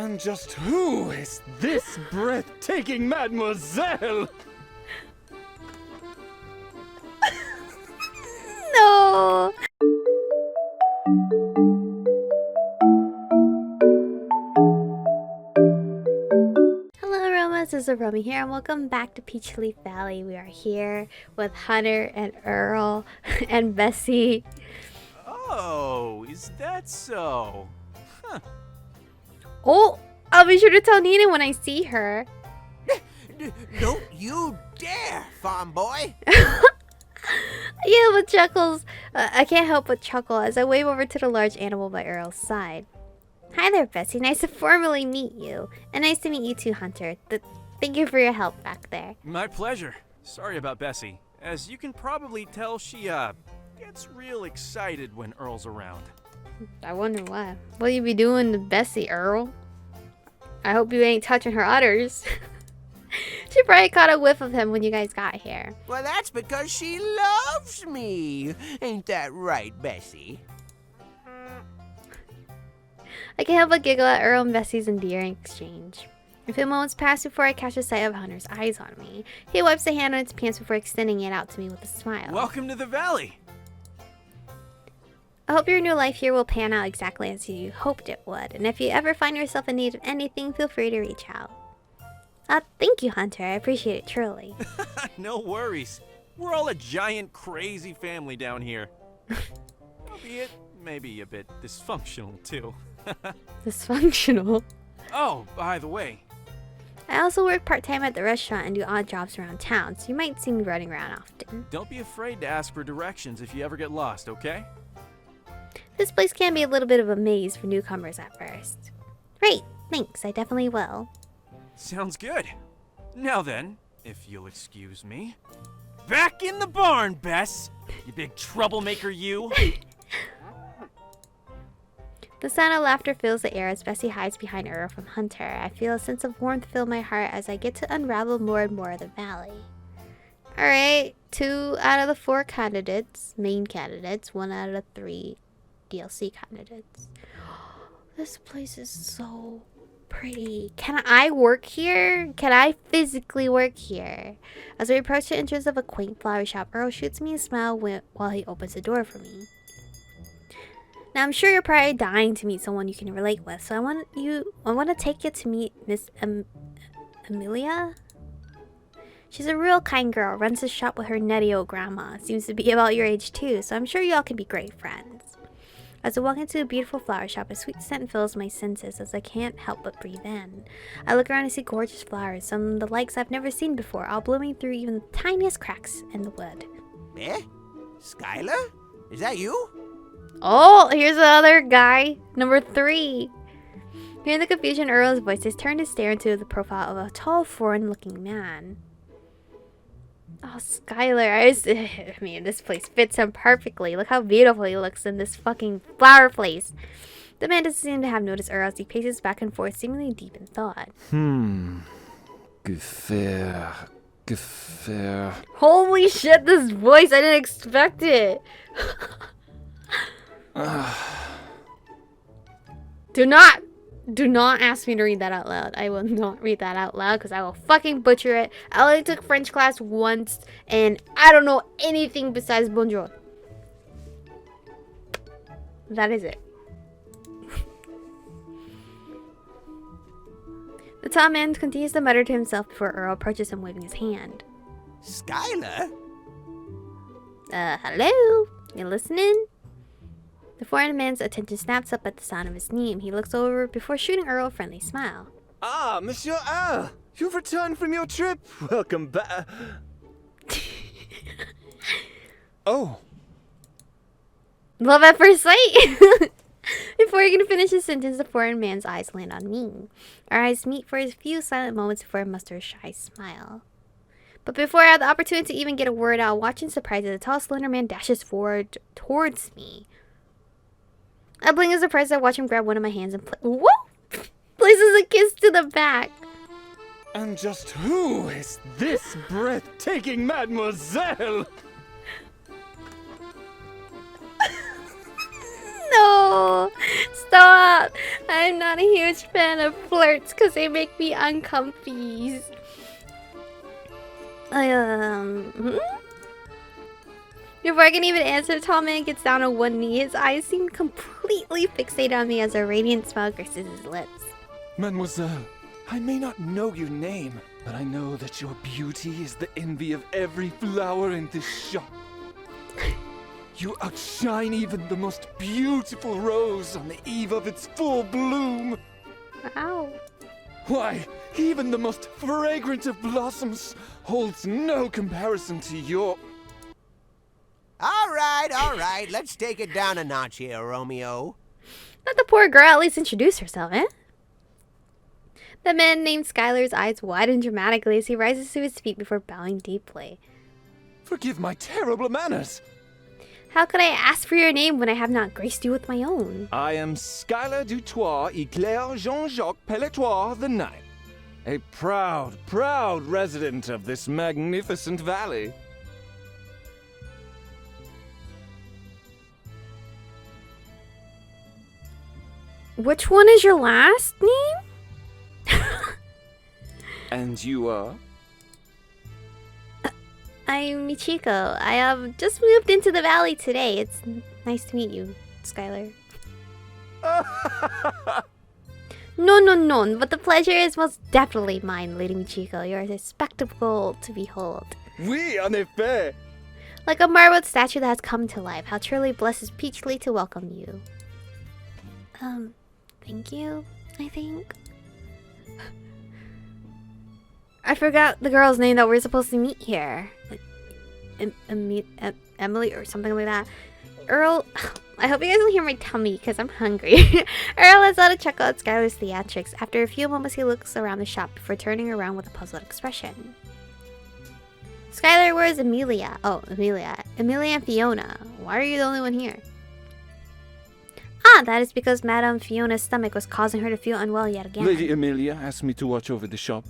And just who is this breathtaking mademoiselle? No! Hello Aromas, this is Aromie here and welcome back to Peachleaf Valley. We are here with Hunter and Earl and Bessie. Oh, is that so? Huh. Oh, I'll be sure to tell Nina when I see her. Don't you dare, farm boy! Yeah, but Chuckles, I can't help but chuckle as I wave over to the large animal by Earl's side. Hi there, Bessie. Nice to formally meet you. And nice to meet you too, Hunter. Thank you for your help back there. My pleasure. Sorry about Bessie. As you can probably tell, she, gets real excited when Earl's around. I wonder why. What you be doing to Bessie, Earl? I hope you ain't touching her udders. She probably caught a whiff of him when you guys got here. Well, that's because she loves me. Ain't that right, Bessie? I can't help but giggle at Earl and Bessie's endearing exchange. A few moments pass before I catch a sight of Hunter's eyes on me. He wipes a hand on his pants before extending it out to me with a smile. Welcome to the valley! I hope your new life here will pan out exactly as you hoped it would, and if you ever find yourself in need of anything, feel free to reach out. Thank you, Hunter. I appreciate it truly. No worries. We're all a giant, crazy family down here. Albeit, maybe a bit dysfunctional, too. Dysfunctional? Oh, by the way. I also work part-time at the restaurant and do odd jobs around town, so you might see me running around often. Don't be afraid to ask for directions if you ever get lost, okay? This place can be a little bit of a maze for newcomers at first. Great, thanks, I definitely will. Sounds good. Now then, if you'll excuse me. Back in the barn, Bess! You big troublemaker, you! The sound of laughter fills the air as Bessie hides behind Earl from Hunter. I feel a sense of warmth fill my heart as I get to unravel more and more of the valley. Alright, 2 out of the 4 candidates, main candidates, 1 out of the 3 DLC candidates. This place is so pretty. Can I work here? Can I physically work here? As we approach the entrance of a quaint flower shop, Earl shoots me a smile while he opens the door for me. Now I'm sure you're probably dying to meet someone you can relate with, so I want to take you to meet Miss Amelia. She's a real kind girl, runs the shop with her nutty old grandma. Seems to be about your age too, so I'm sure y'all can be great friends. As I walk into a beautiful flower shop, a sweet scent fills my senses as I can't help but breathe in. I look around and see gorgeous flowers, some of the likes I've never seen before, all blooming through even the tiniest cracks in the wood. Eh? Skylar? Is that you? Oh, here's the other guy, number 3. Hearing the confusion in Earl's voice, I turn to stare into the profile of a tall, foreign-looking man. Oh, Skylar, I mean, this place fits him perfectly. Look how beautiful he looks in this fucking flower place. The man doesn't seem to have noticed Earl as he paces back and forth, seemingly deep in thought. Gefähr. Holy shit, this voice, I didn't expect it. Do not ask me to read that out loud. I will not read that out loud because I will fucking butcher it. I only took French class once and I don't know anything besides bonjour. That is it. The tall man continues to mutter to himself before Earl approaches him waving his hand. Skylar? Hello? You listening? The foreign man's attention snaps up at the sound of his name. He looks over before shooting Earl a friendly smile. Ah, Monsieur R, you've returned from your trip. Welcome back. Oh. Love at first sight! Before he can finish his sentence, the foreign man's eyes land on me. Our eyes meet for a few silent moments before I muster a shy smile. But before I have the opportunity to even get a word out, watching surprise as the tall, slender man dashes forward towards me. I blink in surprise as I watch him grab one of my hands and places a kiss to the back. And just who is this breathtaking mademoiselle? No! Stop! I'm not a huge fan of flirts because they make me uncomfy. Before I can even answer, the tall man gets down on one knee. His eyes seem completely fixated on me as a radiant smile graces his lips. Mademoiselle, I may not know your name, but I know that your beauty is the envy of every flower in this shop. You outshine even the most beautiful rose on the eve of its full bloom. Wow. Why, even the most fragrant of blossoms holds no comparison to your... All right. Let's take it down a notch here, Romeo. Let the poor girl at least introduce herself, eh? The man named Skylar's eyes widen dramatically as he rises to his feet before bowing deeply. Forgive my terrible manners. How could I ask for your name when I have not graced you with my own? I am Skylar Dutoit Eclair Jean-Jacques Pelletoir the Ninth, a proud resident of this magnificent valley. Which one is your last name? And you are? I'm Michiko. I have just moved into the valley today. It's nice to meet you, Skylar. No, but the pleasure is most definitely mine, Lady Michiko. You are a spectacle to behold. Oui, en effet. Like a marble statue that has come to life. How truly blessed is Peachleaf to welcome you. Thank you, I think. I forgot the girl's name that we're supposed to meet here. Emily or something like that. Earl, I hope you guys don't hear my tummy because I'm hungry. Earl lets out a chuckle at Skylar's theatrics. After a few moments, he looks around the shop before turning around with a puzzled expression. Skylar, where is Amelia? Oh, Amelia. Amelia and Fiona. Why are you the only one here? Ah, that is because Madame Fiona's stomach was causing her to feel unwell yet again. Lady Amelia asked me to watch over the shop.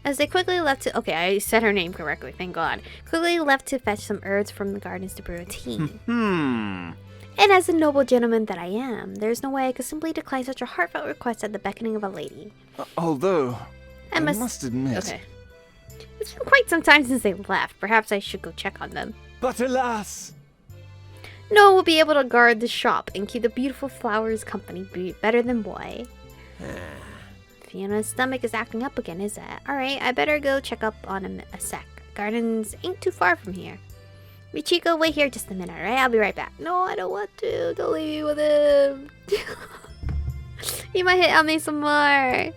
As they quickly left to... Okay, I said her name correctly, thank God. Quickly left to fetch some herbs from the gardens to brew a tea. And as a noble gentleman that I am, there's no way I could simply decline such a heartfelt request at the beckoning of a lady. Although, I must admit... Okay. It's been quite some time since they left. Perhaps I should go check on them. But alas! No one will be able to guard the shop and keep the beautiful flowers company better than boy. Fiona's stomach is acting up again, is it? Alright, I better go check up on him a sec. Gardens ain't too far from here. Michiko, wait here just a minute, alright? I'll be right back. No, I don't want to. Don't leave me with him. He might hit on me some more.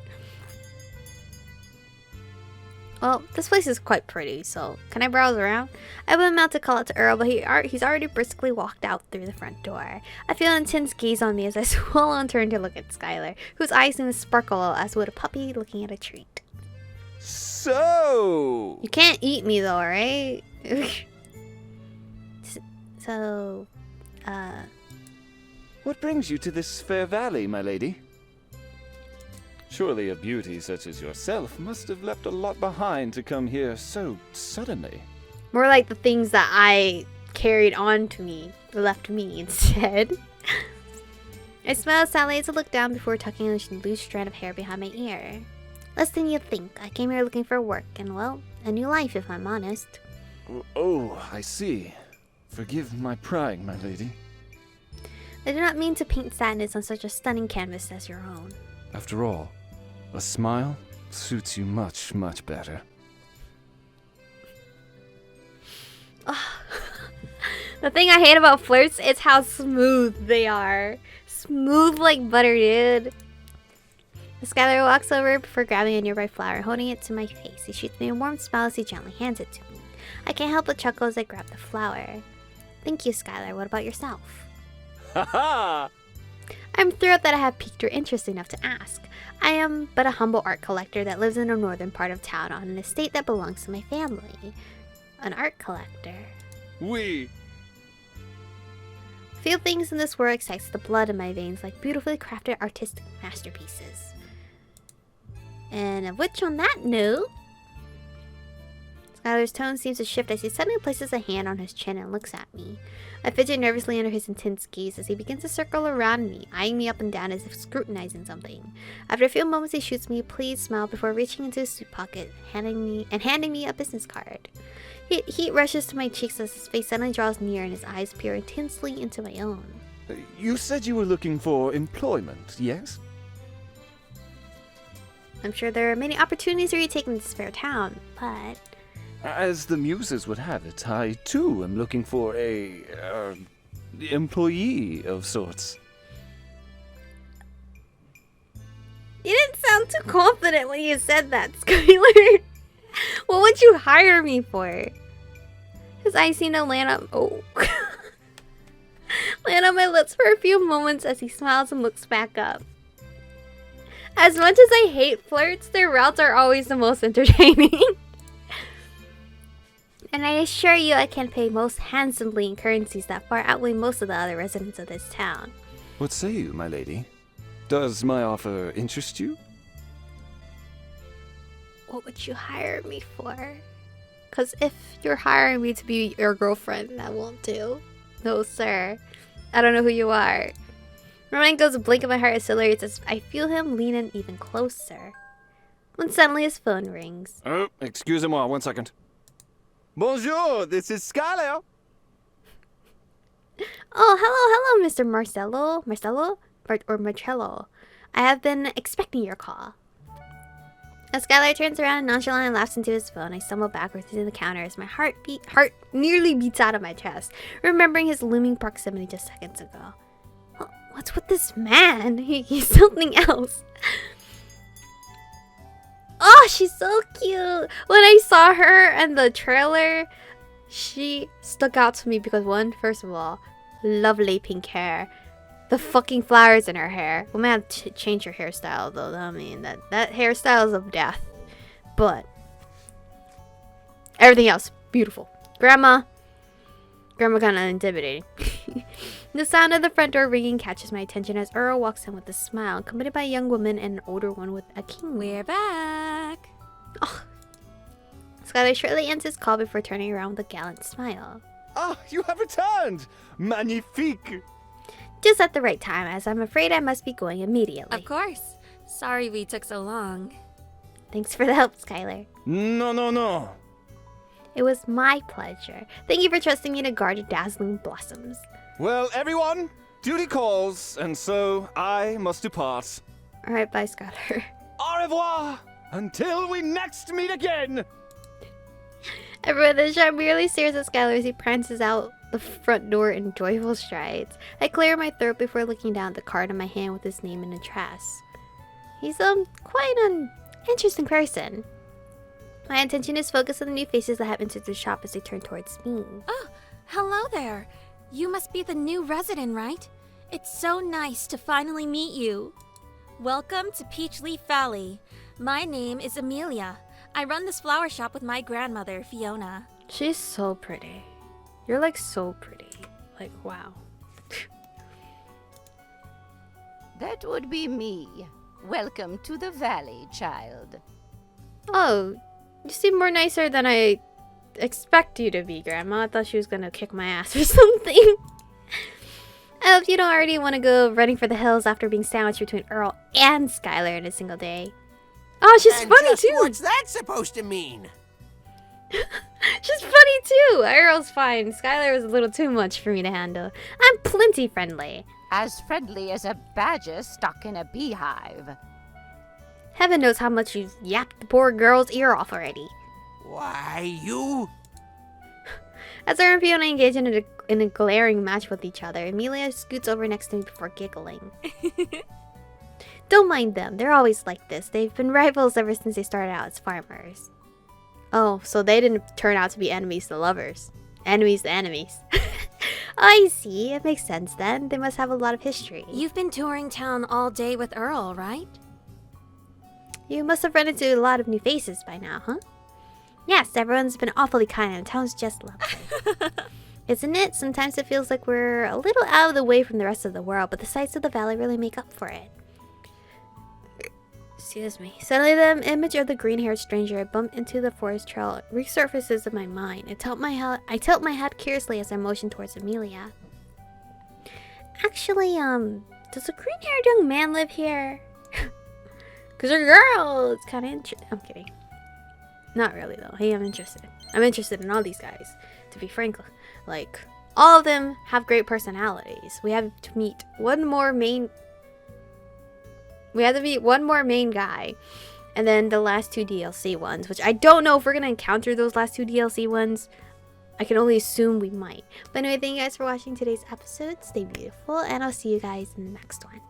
Well, this place is quite pretty, so can I browse around? I went out to call out to Earl, but he's already briskly walked out through the front door. I feel an intense gaze on me as I swallow and turn to look at Skylar, whose eyes seem to sparkle as would a puppy looking at a treat. So... You can't eat me though, right? What brings you to this fair valley, my lady? Surely a beauty such as yourself must have left a lot behind to come here so suddenly. More like the things that I carried on to me, left me instead. I smiled sadly as I looked down before tucking a loose strand of hair behind my ear. Less than you'd think. I came here looking for work and, well, a new life if I'm honest. Oh, I see. Forgive my prying, my lady. I do not mean to paint sadness on such a stunning canvas as your own. After all, a smile suits you much, much better. The thing I hate about flirts is how smooth they are. Smooth like butter, dude. Skylar walks over before grabbing a nearby flower and holding it to my face. He shoots me a warm smile as he gently hands it to me. I can't help but chuckle as I grab the flower. Thank you, Skylar. What about yourself? Ha-ha! I'm thrilled that I have piqued your interest enough to ask. I am but a humble art collector that lives in the northern part of town on an estate that belongs to my family. An art collector. Oui. Few things in this world excites the blood in my veins like beautifully crafted artistic masterpieces. And of which, on that note, Skylar's tone seems to shift as he suddenly places a hand on his chin and looks at me. I fidget nervously under his intense gaze as he begins to circle around me, eyeing me up and down as if scrutinizing something. After a few moments, he shoots me a pleased smile before reaching into his suit pocket, handing me a business card. Heat rushes to my cheeks as his face suddenly draws near and his eyes peer intensely into my own. You said you were looking for employment, yes? I'm sure there are many opportunities for you taking this fair town, but... As the muses would have it, I too am looking for a employee of sorts. You didn't sound too confident when you said that, Skylar. What would you hire me for? His eyes seem to land on land on my lips for a few moments as he smiles and looks back up. As much as I hate flirts, their routes are always the most entertaining. And I assure you I can pay most handsomely in currencies that far outweigh most of the other residents of this town. What say you, my lady? Does my offer interest you? What would you hire me for? Because if you're hiring me to be your girlfriend, that won't do. No, sir. I don't know who you are. My mind goes a blink of my heart accelerates as I feel him lean in even closer. When suddenly his phone rings. Oh, excusez-moi, 1 second. Bonjour, this is Skylar. Oh, hello, Mr. Marcello. Marcello? Or Marcello. I have been expecting your call. As Skylar turns around and nonchalantly laughs into his phone, I stumble backwards to the counter as my heart nearly beats out of my chest, remembering his looming proximity just seconds ago. What's with this man? He's something else. Oh, she's so cute. When I saw her in the trailer, she stuck out to me because first of all, lovely pink hair. The fucking flowers in her hair. We might have to change her hairstyle though. I mean, that hairstyle is of death. But everything else, beautiful. Grandma kind of intimidating. The sound of the front door ringing catches my attention as Earl walks in with a smile, accompanied by a young woman and an older one with a king. We're back. Oh. Skylar shortly ends his call before turning around with a gallant smile. Ah, you have returned! Magnifique! Just at the right time, as I'm afraid I must be going immediately. Of course. Sorry we took so long. Thanks for the help, Skylar. No. It was my pleasure. Thank you for trusting me to guard your dazzling blossoms. Well, everyone, duty calls, and so I must depart. Alright, bye, Skylar. Au revoir! Until we next meet again! Everyone in the shop merely stares at Skylar as he prances out the front door in joyful strides. I clear my throat before looking down at the card in my hand with his name in a trash. He's quite an interesting person. My attention is focused on the new faces that have entered the shop as they turn towards me. Oh, hello there. You must be the new resident, right? It's so nice to finally meet you. Welcome to Peachleaf Valley. My name is Amelia. I run this flower shop with my grandmother, Fiona. She's so pretty. You're like so pretty. Like, wow. That would be me. Welcome to the valley, child. Oh, you seem more nicer than I expect you to be, Grandma. I thought she was gonna kick my ass or something. I hope you don't already want to go running for the hills after being sandwiched between Earl and Skylar in a single day. Oh, she's And funny just too. what's that supposed to mean? She's funny too. Earl's fine. Skylar was a little too much for me to handle. I'm plenty friendly. As friendly as a badger stuck in a beehive. Heaven knows how much you've yapped the poor girl's ear off already. Why, you... As her and Fiona engage in a glaring match with each other, Amelia scoots over next to me before giggling. Don't mind them. They're always like this. They've been rivals ever since they started out as farmers. Oh, so they didn't turn out to be enemies to lovers. Enemies to enemies. I see. It makes sense then. They must have a lot of history. You've been touring town all day with Earl, right? You must have run into a lot of new faces by now, huh? Yes, everyone's been awfully kind and the town's just lovely. Isn't it? Sometimes it feels like we're a little out of the way from the rest of the world, but the sights of the valley really make up for it. Excuse me. Suddenly, the image of the green-haired stranger I bumped into the forest trail resurfaces in my mind. I tilt my head curiously as I motion towards Amelia. Actually, does a green-haired young man live here? Cause a girl. It's kind of interesting. I'm kidding. Not really though. Hey, I'm interested. I'm interested in all these guys. To be frank, like all of them have great personalities. We have to meet one more main. We have to meet one more main guy, and then the last 2 DLC ones, which I don't know if we're gonna encounter those last 2 DLC ones. I can only assume we might. But anyway, thank you guys for watching today's episode. Stay beautiful, and I'll see you guys in the next one.